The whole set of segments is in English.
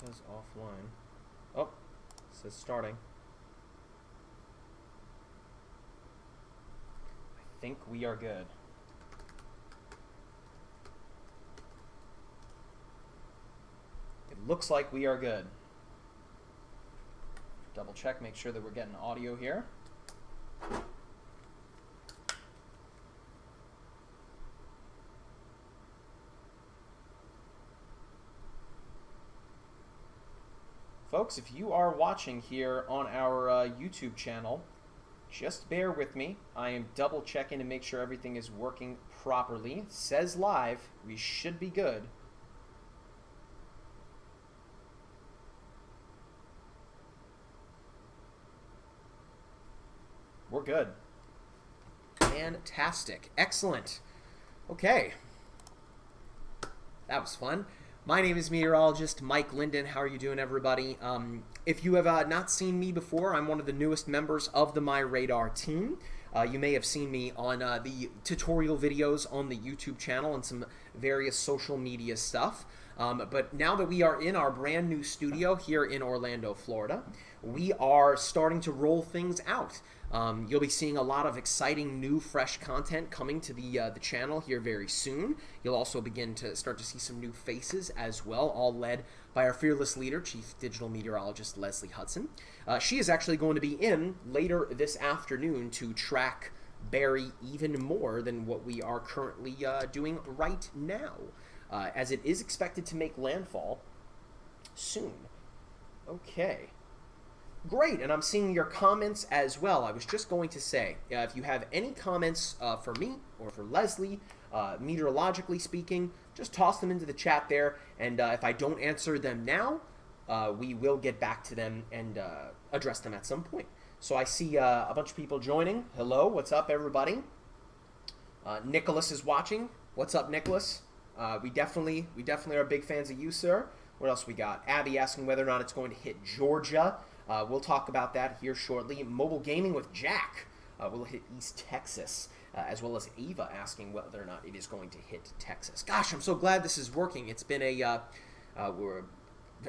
says offline. Oh, it says starting. I think we are good. It looks like we are good. Double check, make sure that we're getting audio here. Folks, if you are watching here on our YouTube channel, just bear with me. I am double checking to make sure everything is working properly. It says live. We should be good. We're good. Fantastic. Excellent. Okay. That was fun. My name is Meteorologist Mike Linden. How are you doing, everybody? If you have not seen me before, I'm one of the newest members of the My Radar team. You may have seen me on the tutorial videos on the YouTube channel and some various social media stuff. But now that we are in our brand new studio here in Orlando, Florida, we are starting to roll things out. You'll be seeing a lot of exciting new fresh content coming to the channel here very soon. You'll also begin to start to see some new faces as well, all led by our fearless leader, Chief Digital Meteorologist Leslie Hudson. She is actually going to be in later this afternoon to track Barry even more than what we are currently doing right now, as it is expected to make landfall soon. Okay. Great, and I'm seeing your comments as well. I was just going to say, if you have any comments for me or for Leslie, meteorologically speaking, just toss them into the chat there, and if I don't answer them now, we will get back to them and address them at some point. So I see a bunch of people joining. Hello, what's up, everybody? Nicholas is watching. What's up, Nicholas? We definitely are big fans of you, sir. What else we got? Abby asking whether or not it's going to hit Georgia. We'll talk about that here shortly. Mobile Gaming with Jack will hit East Texas, as well as Ava asking whether or not it is going to hit Texas. Gosh, I'm so glad this is working. It's been we're,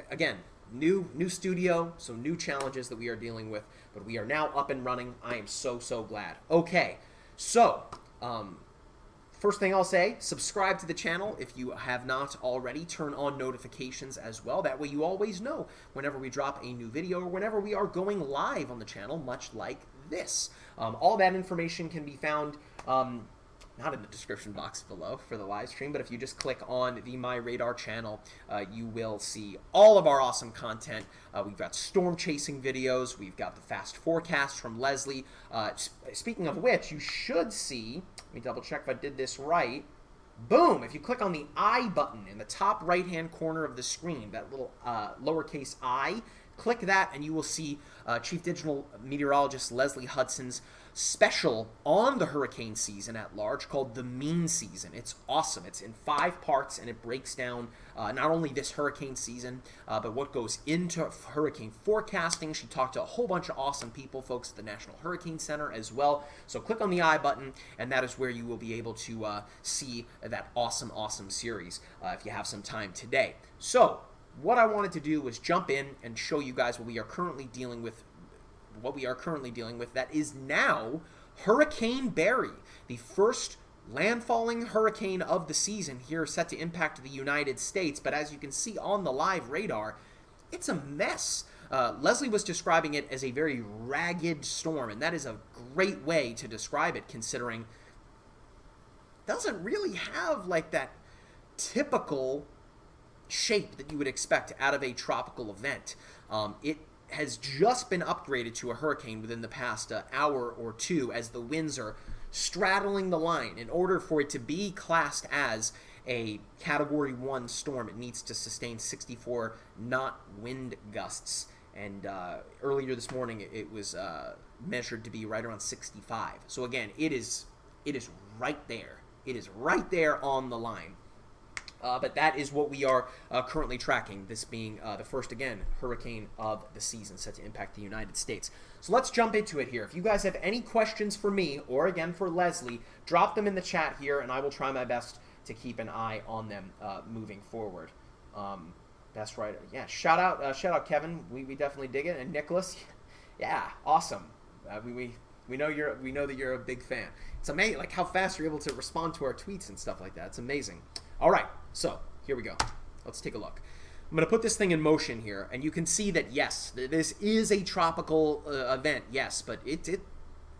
again, new studio, so new challenges that we are dealing with, but we are now up and running. I am so glad. Okay, so first thing I'll say, subscribe to the channel if you have not already. Turn on notifications as well. That way you always know whenever we drop a new video or whenever we are going live on the channel, much like this. All that information can be found not in the description box below for the live stream, but if you just click on the My Radar channel, you will see all of our awesome content. We've got storm chasing videos. We've got the fast forecast from Leslie. Speaking of which, you should see, let me double check if I did this right. Boom! If you click on the I button in the top right-hand corner of the screen, that little lowercase I, click that and you will see Chief Digital Meteorologist Leslie Hudson's special on the hurricane season at large called The Mean Season. It's awesome. It's in 5 parts and it breaks down not only this hurricane season, but what goes into hurricane forecasting. She talked to a whole bunch of awesome people, folks at the National Hurricane Center as well. So click on the I button and that is where you will be able to see that awesome series if you have some time today. So what I wanted to do was jump in and show you guys what we are currently dealing with. That is now Hurricane Barry, the first landfalling hurricane of the season here, set to impact the United States. But as you can see on the live radar, it's a mess. Leslie was describing it as a very ragged storm, and that is a great way to describe it, considering it doesn't really have like that typical shape that you would expect out of a tropical event. It has just been upgraded to a hurricane within the past hour or two, as the winds are straddling the line. In order for it to be classed as a Category 1 storm, it needs to sustain 64 knot wind gusts. And earlier this morning, it was measured to be right around 65. So again, it is right there. It is right there on the line. But that is what we are currently tracking, this being the first, again, hurricane of the season set to impact the United States. So let's jump into it here. If you guys have any questions for me, or again for Leslie, drop them in the chat here, and I will try my best to keep an eye on them moving forward. Best writer. Yeah, shout out Kevin. We definitely dig it. And Nicholas, yeah, awesome. We know we know that you're a big fan. It's amazing, like how fast you're able to respond to our tweets and stuff like that. It's amazing. All right, so here we go. Let's take a look. I'm going to put this thing in motion here, and you can see that yes, this is a tropical event. Yes, but it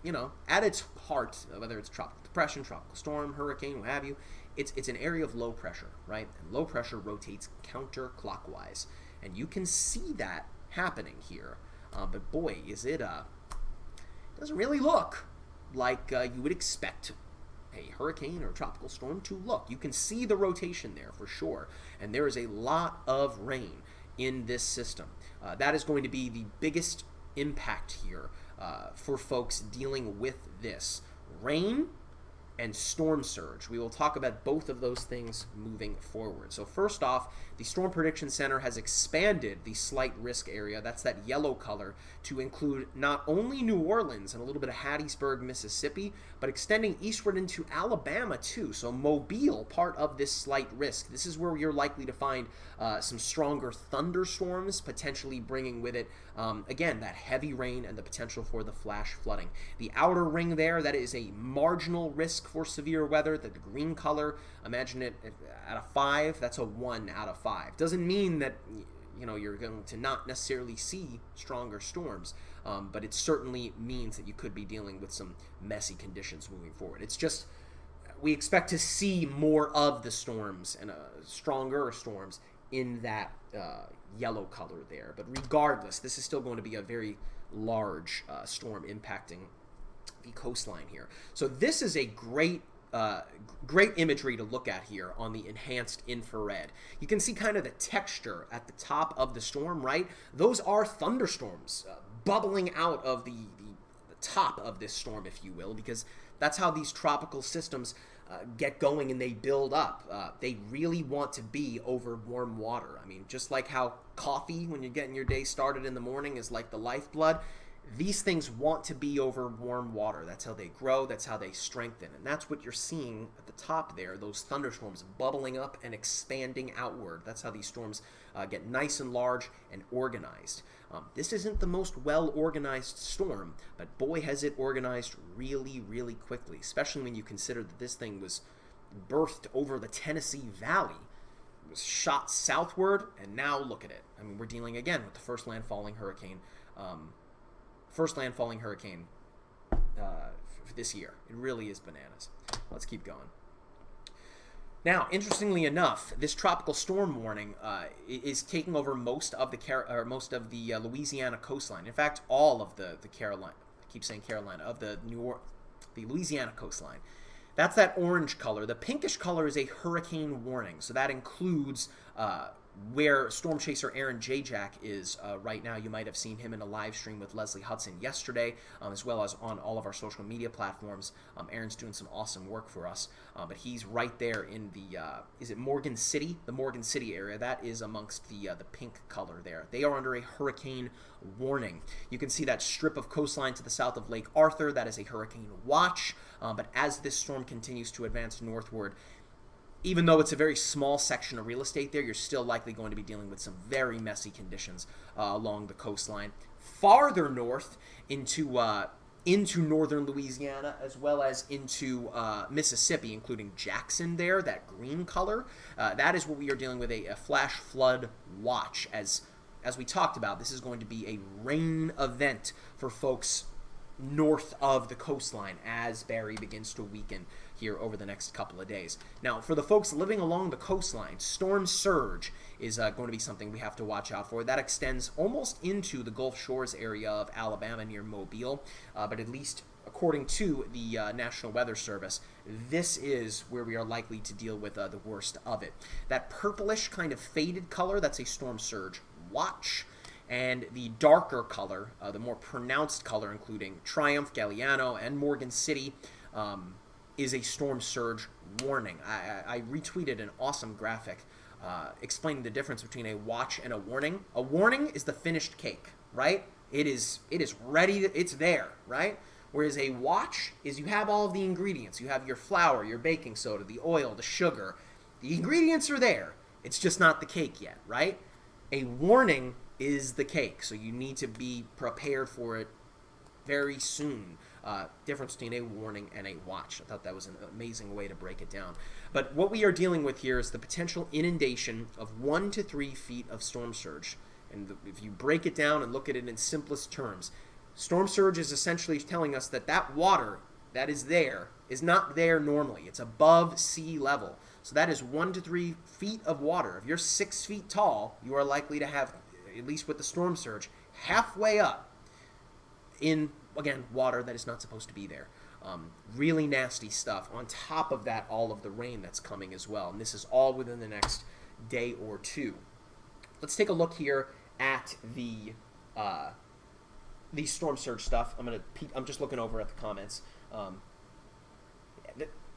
you know, at its heart, whether it's tropical depression, tropical storm, hurricane, what have you, it's an area of low pressure, right? And low pressure rotates counterclockwise, and you can see that happening here. But boy, it doesn't really look like you would expect a hurricane or tropical storm to look. You can see the rotation there for sure, and there is a lot of rain in this system. That is going to be the biggest impact here for folks dealing with this. Rain and storm surge. We will talk about both of those things moving forward. So first off, the Storm Prediction Center has expanded the slight risk area, that's that yellow color, to include not only New Orleans and a little bit of Hattiesburg, Mississippi, but extending eastward into Alabama too. So Mobile, part of this slight risk. This is where you're likely to find some stronger thunderstorms, potentially bringing with it, again, that heavy rain and the potential for the flash flooding. The outer ring there, that is a marginal risk for severe weather. The green color, imagine it out of 5, that's a 1 out of 5. Doesn't mean that you're going to not necessarily see stronger storms, but it certainly means that you could be dealing with some messy conditions moving forward. It's just we expect to see more of the storms and stronger storms in that yellow color there. But regardless, this is still going to be a very large storm impacting the coastline here. So this is a great imagery to look at here on the enhanced infrared. You can see kind of the texture at the top of the storm, right? Those are thunderstorms bubbling out of the top of this storm, if you will, because that's how these tropical systems get going and they build up. They really want to be over warm water. I mean, just like how coffee, when you're getting your day started in the morning, is like the lifeblood, these things want to be over warm water. That's how they grow. That's how they strengthen. And that's what you're seeing at the top there, those thunderstorms bubbling up and expanding outward. That's how these storms get nice and large and organized. This isn't the most well-organized storm, but boy, has it organized really, really quickly, especially when you consider that this thing was birthed over the Tennessee Valley. It was shot southward, and now look at it. I mean, we're dealing again with the first landfalling hurricane for this year. It really is bananas. Let's keep going. Now, interestingly enough, this tropical storm warning is taking over most of the Louisiana coastline. In fact, all of the Carolina. I keep saying Carolina, of the Louisiana coastline. That's that orange color. The pinkish color is a hurricane warning, so that includes where storm chaser Aaron Jack is right now. You might have seen him in a live stream with Leslie Hudson yesterday, as well as on all of our social media platforms. Aaron's doing some awesome work for us, but he's right there in the, is it Morgan City? The Morgan City area. That is amongst the pink color there. They are under a hurricane warning. You can see that strip of coastline to the south of Lake Arthur. That is a hurricane watch, but as this storm continues to advance northward, even though it's a very small section of real estate there, you're still likely going to be dealing with some very messy conditions along the coastline. Farther north into northern Louisiana, as well as into Mississippi, including Jackson there, that green color, that is what we are dealing with, a flash flood watch. As we talked about, this is going to be a rain event for folks north of the coastline as Barry begins to weaken here over the next couple of days. Now, for the folks living along the coastline, storm surge is going to be something we have to watch out for. That extends almost into the Gulf Shores area of Alabama near Mobile, but at least according to the National Weather Service, this is where we are likely to deal with the worst of it. That purplish kind of faded color, that's a storm surge watch. And the darker color, the more pronounced color, including Triumph, Galliano, and Morgan City, is a storm surge warning. I retweeted an awesome graphic explaining the difference between a watch and a warning. A warning is the finished cake, right? It is ready, it's there, right? Whereas a watch is you have all of the ingredients. You have your flour, your baking soda, the oil, the sugar. The ingredients are there. It's just not the cake yet, right? A warning is the cake, so you need to be prepared for it very soon. Difference between a warning and a watch. I thought that was an amazing way to break it down. But what we are dealing with here is the potential inundation of 1 to 3 feet of storm surge. And if you break it down and look at it in simplest terms, storm surge is essentially telling us that that water that is there is not there normally. It's above sea level. So that is 1 to 3 feet of water. If you're 6 feet tall, you are likely to have, at least with the storm surge, halfway up in, again, water that is not supposed to be there. Really nasty stuff. On top of that, all of the rain that's coming as well. And this is all within the next day or two. Let's take a look here at the storm surge stuff. I'm just looking over at the comments.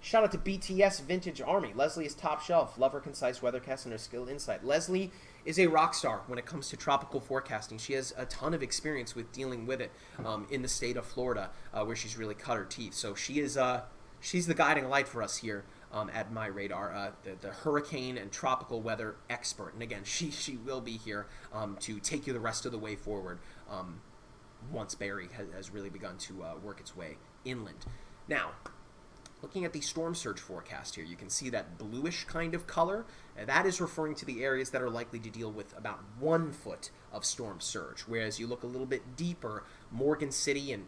Shout out to BTS Vintage Army. Leslie is top shelf. Love her concise weathercast and her skilled insight. Leslie is a rock star when it comes to tropical forecasting. She has a ton of experience with dealing with it in the state of Florida, where she's really cut her teeth. So she's the guiding light for us here at My Radar, the hurricane and tropical weather expert. And again, she will be here to take you the rest of the way forward once Barry has really begun to work its way inland. Now, looking at the storm surge forecast here, you can see that bluish kind of color. That is referring to the areas that are likely to deal with about 1 foot of storm surge. Whereas you look a little bit deeper, Morgan City and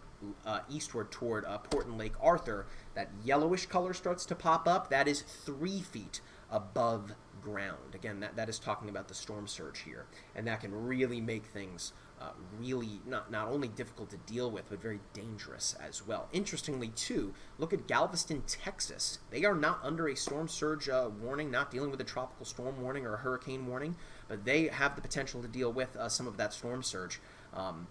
eastward toward Portland Lake Arthur, that yellowish color starts to pop up. That is 3 feet above ground. Again, that is talking about the storm surge here. And that can really make things really not only difficult to deal with, but very dangerous as well. Interestingly, too, look at Galveston, Texas. They are not under a storm surge warning, not dealing with a tropical storm warning or a hurricane warning, but they have the potential to deal with some of that storm surge,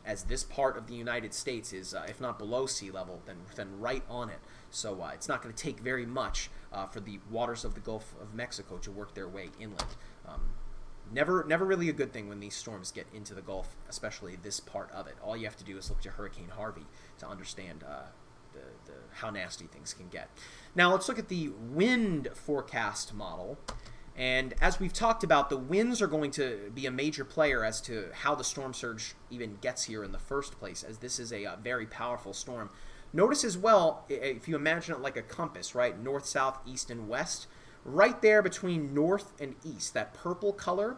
as this part of the United States is, if not below sea level, then right on it. So it's not going to take very much for the waters of the Gulf of Mexico to work their way inland. Never really a good thing when these storms get into the Gulf, especially this part of it. All you have to do is look to Hurricane Harvey to understand how nasty things can get. Now let's look at the wind forecast model. And as we've talked about, the winds are going to be a major player as to how the storm surge even gets here in the first place, as this is a very powerful storm. Notice as well, if you imagine it like a compass, right? North, south, east, and west. Right there between north and east, that purple color.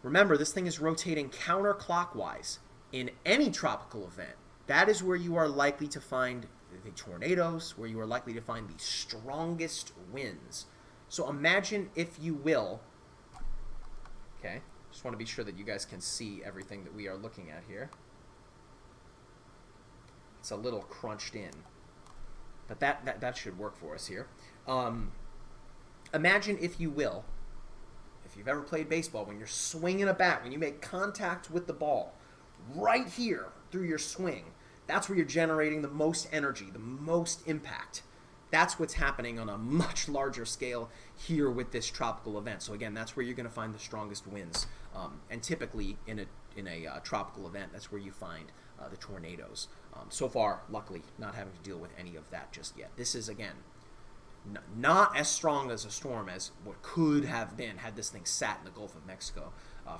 Remember, this thing is rotating counterclockwise. In any tropical event, that is where you are likely to find the tornadoes, where you are likely to find the strongest winds. So imagine, if you will, okay, just want to be sure that you guys can see everything that we are looking at here. It's a little crunched in, but that should work for us here. Imagine, if you will, if you've ever played baseball, when you're swinging a bat, when you make contact with the ball, right here through your swing, that's where you're generating the most energy, the most impact. That's what's happening on a much larger scale here with this tropical event. So again, that's where you're going to find the strongest winds. And typically in a tropical event, that's where you find the tornadoes. So far, luckily, not having to deal with any of that just yet. This is, again, not as strong as a storm as what could have been had this thing sat in the Gulf of Mexico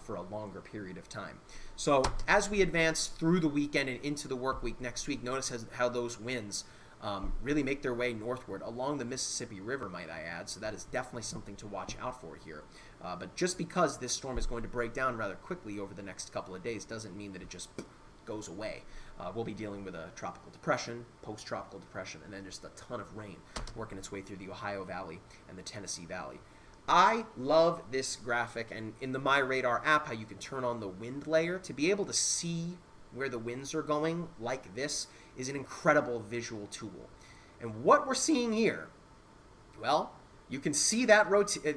for a longer period of time. So as we advance through the weekend and into the work week next week, notice how those winds really make their way northward along the Mississippi River, might I add. So that is definitely something to watch out for here. But just because this storm is going to break down rather quickly over the next couple of days doesn't mean that it just goes away. We'll be dealing with a tropical depression, post-tropical depression, and then just a ton of rain working its way through the Ohio Valley and the Tennessee Valley. I love this graphic, and in the My Radar app, how you can turn on the wind layer to be able to see where the winds are going like this is an incredible visual tool. And what we're seeing here, well, you can see that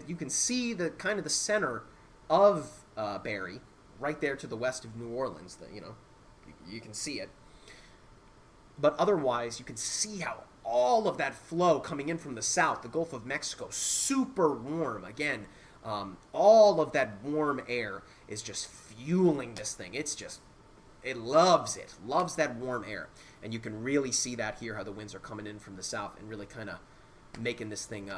you can see the kind of the center of Barry right there to the west of New Orleans. You can see it. But otherwise, you can see how all of that flow coming in from the south, the Gulf of Mexico, super warm. Again, all of that warm air is just fueling this thing. It loves that warm air. And you can really see that here, how the winds are coming in from the south and really kind of making this thing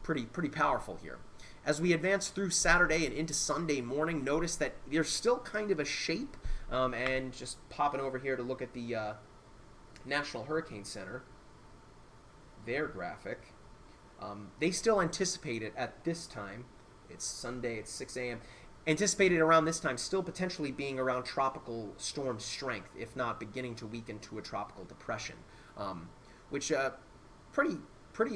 pretty powerful here. As we advance through Saturday and into Sunday morning, notice that there's still kind of a shape, and just popping over here to look at the National Hurricane Center, their graphic. They still anticipate it at this time. It's Sunday, it's 6 a.m. Anticipated around this time still potentially being around tropical storm strength, if not beginning to weaken to a tropical depression, which pretty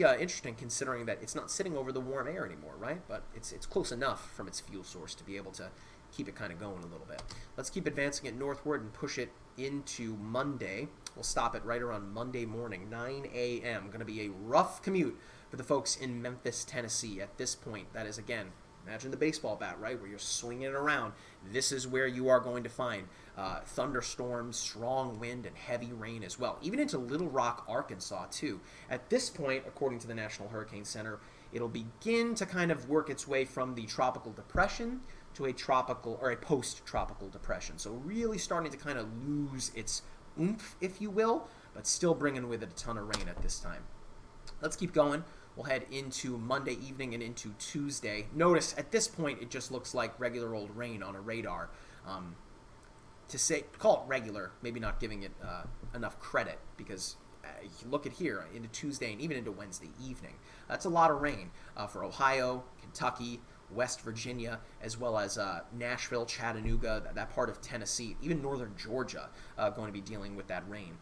interesting considering that it's not sitting over the warm air anymore, right? But it's close enough from its fuel source to be able to keep it kind of going a little bit. Let's keep advancing it northward and push it into Monday. We'll stop it right around Monday morning, 9 a.m. Going to be a rough commute for the folks in Memphis, Tennessee. At this point, that is, again, imagine the baseball bat, right, where you're swinging it around. This is where you are going to find thunderstorms, strong wind, and heavy rain as well, even into Little Rock, Arkansas, too. At this point, according to the National Hurricane Center, it'll begin to kind of work its way from the tropical depression to a tropical or a post-tropical depression. So really starting to kind of lose its oomph, if you will, but still bringing with it a ton of rain at this time. Let's keep going. We'll head into Monday evening and into Tuesday. Notice at this point it just looks like regular old rain on a radar. Call it regular, maybe not giving it enough credit, because you look at here into Tuesday and even into Wednesday evening. That's a lot of rain for Ohio, Kentucky, West Virginia, as well as Nashville, Chattanooga, that part of Tennessee, even northern Georgia, going to be dealing with that rain.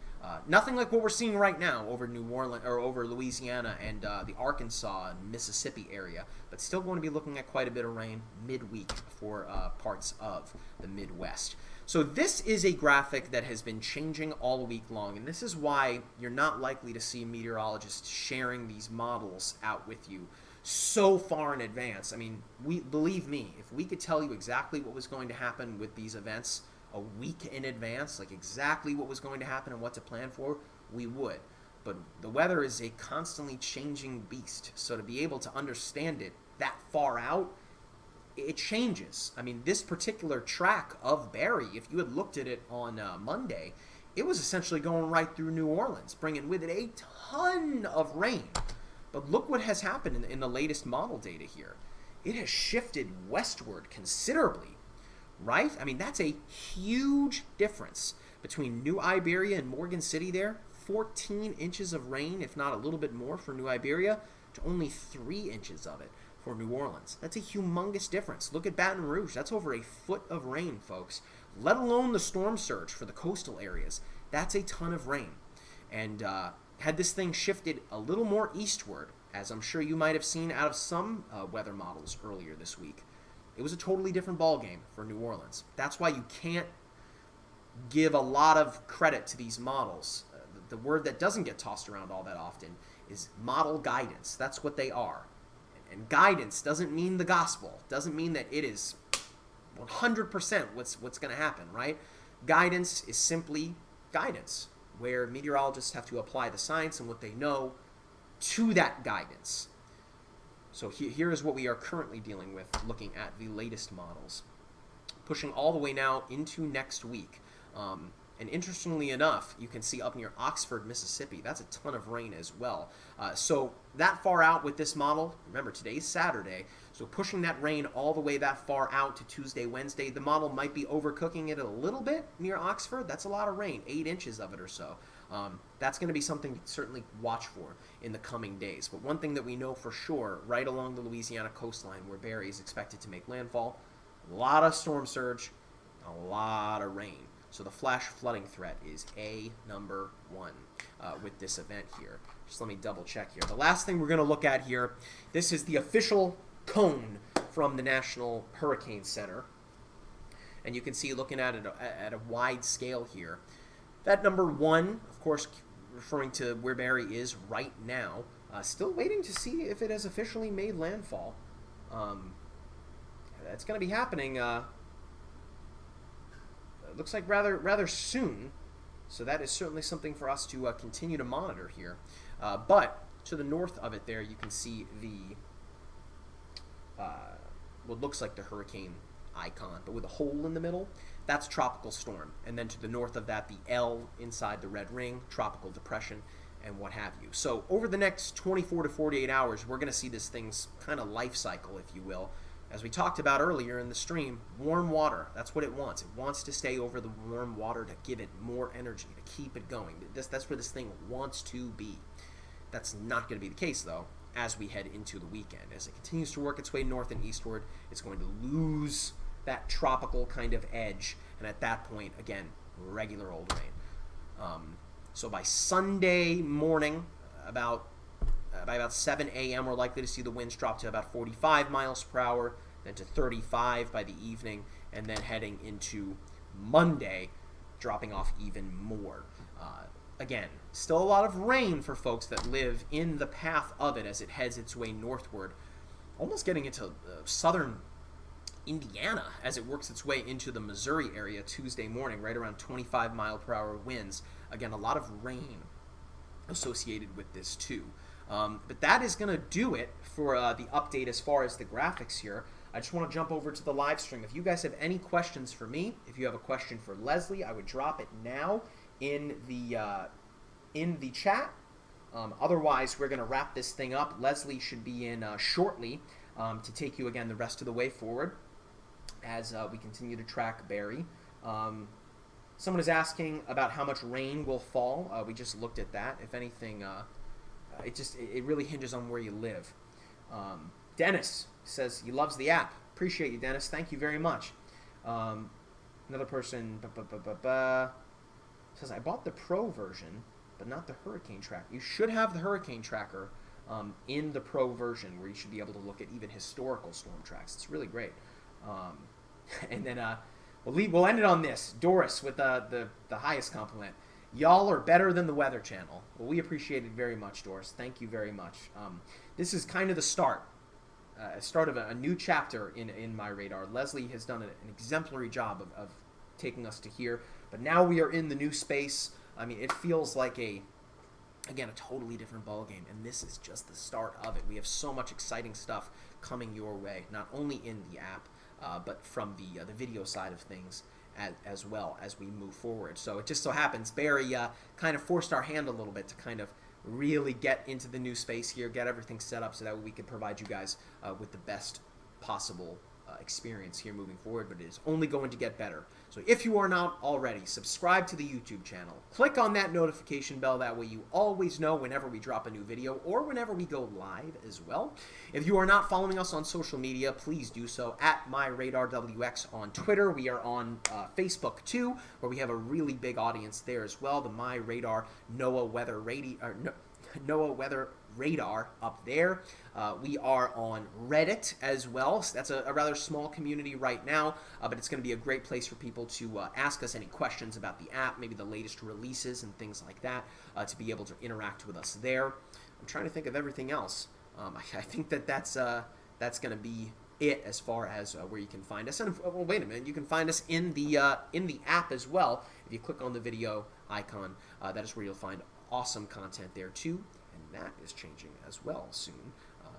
Nothing like what we're seeing right now over New Orleans or over Louisiana and the Arkansas and Mississippi area, but still going to be looking at quite a bit of rain midweek for parts of the Midwest. So this is a graphic that has been changing all week long, and this is why you're not likely to see meteorologists sharing these models out with you so far in advance. I mean, believe me, if we could tell you exactly what was going to happen with these events a week in advance, like exactly what was going to happen and what to plan for, we would. But the weather is a constantly changing beast, so to be able to understand it that far out, it changes. I mean, this particular track of Barry, if you had looked at it on Monday, it was essentially going right through New Orleans, bringing with it a ton of rain. But look what has happened in the latest model data here. It has shifted westward considerably, right? I mean, that's a huge difference between New Iberia and Morgan City there. 14 inches of rain, if not a little bit more for New Iberia, to only 3 inches of it for New Orleans. That's a humongous difference. Look at Baton Rouge. That's over a foot of rain, folks. Let alone the storm surge for the coastal areas. That's a ton of rain. And had this thing shifted a little more eastward, as I'm sure you might have seen out of some weather models earlier this week, it was a totally different ballgame for New Orleans. That's why you can't give a lot of credit to these models. The word that doesn't get tossed around all that often is model guidance. That's what they are. And guidance doesn't mean the gospel. Doesn't mean that it is 100% what's going to happen, right? Guidance is simply guidance, where meteorologists have to apply the science and what they know to that guidance. So here is what we are currently dealing with, looking at the latest models. Pushing all the way now into next week. And interestingly enough, you can see up near Oxford, Mississippi, that's a ton of rain as well. So that far out with this model, remember today's Saturday, so pushing that rain all the way that far out to Tuesday, Wednesday, the model might be overcooking it a little bit near Oxford. That's a lot of rain, 8 inches of it or so. That's going to be something to certainly watch for in the coming days. But one thing that we know for sure, right along the Louisiana coastline where Barry is expected to make landfall, a lot of storm surge, a lot of rain. So the flash flooding threat is number one with this event here. Just let me double check here. The last thing we're going to look at here, this is the official cone from the National Hurricane Center. And you can see, looking at it at a wide scale here, that number one, of course, referring to where Barry is right now, still waiting to see if it has officially made landfall. That's going to be happening looks like rather soon, so that is certainly something for us to continue to monitor here. But to the north of it there, you can see the what looks like the hurricane icon, but with a hole in the middle. That's tropical storm. And then to the north of that, the L inside the red ring, tropical depression. and what have you. So over the next 24 to 48 hours, we're going to see this thing's kind of life cycle, if you will. As we talked about earlier in the stream, warm water, that's what it wants. It wants to stay over the warm water to give it more energy, to keep it going. That's where this thing wants to be. That's not going to be the case, though, as we head into the weekend. As it continues to work its way north and eastward, it's going to lose that tropical kind of edge, and at that point, again, regular old rain. So by Sunday morning, by about 7 a.m., we're likely to see the winds drop to about 45 miles per hour, then to 35 by the evening, and then heading into Monday, dropping off even more. Again, still a lot of rain for folks that live in the path of it as it heads its way northward, almost getting into southern Indiana as it works its way into the Missouri area Tuesday morning, right around 25 mile per hour winds. Again, a lot of rain associated with this too. But that is going to do it for the update as far as the graphics here. I just want to jump over to the live stream. If you guys have any questions for me, if you have a question for Leslie, I would drop it now in the chat. Otherwise, we're going to wrap this thing up. Leslie should be in shortly to take you again the rest of the way forward as we continue to track Barry. Someone is asking about how much rain will fall. We just looked at that. If anything, it really hinges on where you live. Dennis says he loves the app. Appreciate you, Dennis. Thank you very much. Another person says, I bought the Pro version, but not the Hurricane Tracker. You should have the Hurricane Tracker in the Pro version, where you should be able to look at even historical storm tracks. It's really great. And then we'll end it on this. Doris with the highest compliment. Y'all are better than the Weather Channel. Well, we appreciate it very much, Doris. Thank you very much. This is kind of the start of a new chapter in My Radar. Leslie has done an exemplary job of taking us to here, but now we are in the new space. I mean, it feels like a totally different ballgame, and this is just the start of it. We have so much exciting stuff coming your way, not only in the app, but from the video side of things as well as we move forward. So it just so happens Barry kind of forced our hand a little bit to kind of really get into the new space here, get everything set up so that we could provide you guys with the best possible experience here moving forward, but it is only going to get better. So if you are not already, subscribe to the YouTube channel. Click on that notification bell. That way you always know whenever we drop a new video or whenever we go live as well. If you are not following us on social media, please do so at MyRadarWX on Twitter. We are on Facebook too, where we have a really big audience there as well. The My Radar NOAA Weather Radar up there. We are on Reddit as well. So that's a rather small community right now, but it's going to be a great place for people to ask us any questions about the app, maybe the latest releases and things like that, to be able to interact with us there. I'm trying to think of everything else. I think that's going to be it as far as where you can find us. And well, wait a minute, you can find us in the app as well. If you click on the video icon, that is where you'll find awesome content there too. And that is changing as well soon.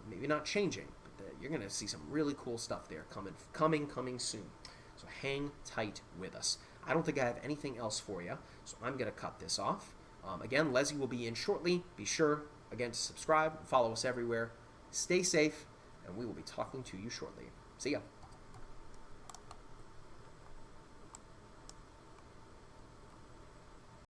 Maybe not changing, but you're going to see some really cool stuff there coming soon. So hang tight with us. I don't think I have anything else for you, so I'm going to cut this off. Again, Leslie will be in shortly. Be sure, again, to subscribe, follow us everywhere. Stay safe, and we will be talking to you shortly. See ya.